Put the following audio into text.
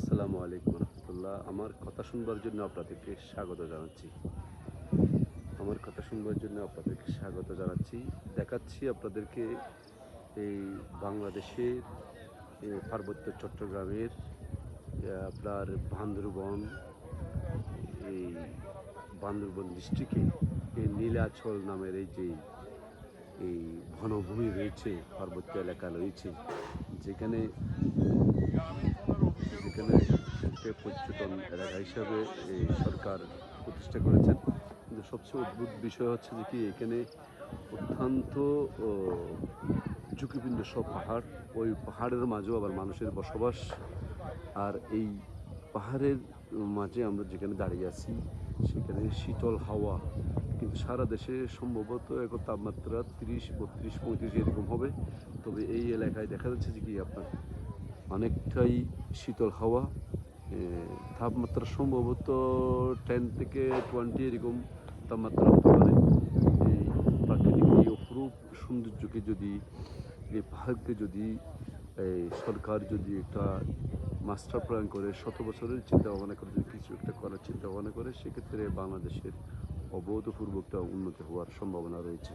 আসসালামু আলাইকুম রহমতুল্লাহ। আমার কথা শুনবার জন্য আপনাদেরকে স্বাগত জানাচ্ছি। দেখাচ্ছি আপনাদেরকে এই বাংলাদেশের পার্বত্য চট্টগ্রামের আপনার এই বান্দরবন ডিস্ট্রিক্টে এই নীলাচল নামের এই বনভূমি রয়েছে, পার্বত্য এলাকা রয়েছে, যেখানে যেখানে একটা পর্যটন এলাকা হিসাবে এই সরকার প্রতিষ্ঠা করেছেন। কিন্তু সবচেয়ে অদ্ভুত বিষয় হচ্ছে যে কি এখানে অত্যন্ত ও, ঝুঁকিপূর্ণ সব পাহাড়, ওই পাহাড়ের মাঝেও আবার মানুষের বসবাস। আর এই পাহাড়ের মাঝে আমরা যেখানে দাঁড়িয়ে আছি সেখানে শীতল হাওয়া, কিন্তু সারা দেশে সম্ভবত এখন তাপমাত্রা 30, 32, 35 এরকম হবে। তবে এই এলাকায় দেখা যাচ্ছে যে কি আপনার অনেকটাই শীতল হাওয়া। তাপমাত্রা সম্ভবত 10 থেকে 20 এরকম তাপমাত্রা হতে পারে। এই প্রাকৃতিক এই অপরূপ সৌন্দর্যকে যদি, এই পাহাড়কে যদি এই সরকার যদি একটা মাস্টার প্ল্যান করে 100 বছরের চিন্তা ভাবনা করে যদি কিছু একটা করার চিন্তা ভাবনা করে, সেক্ষেত্রে বাংলাদেশের অভূতপূর্ব একটা উন্নতি হওয়ার সম্ভাবনা রয়েছে।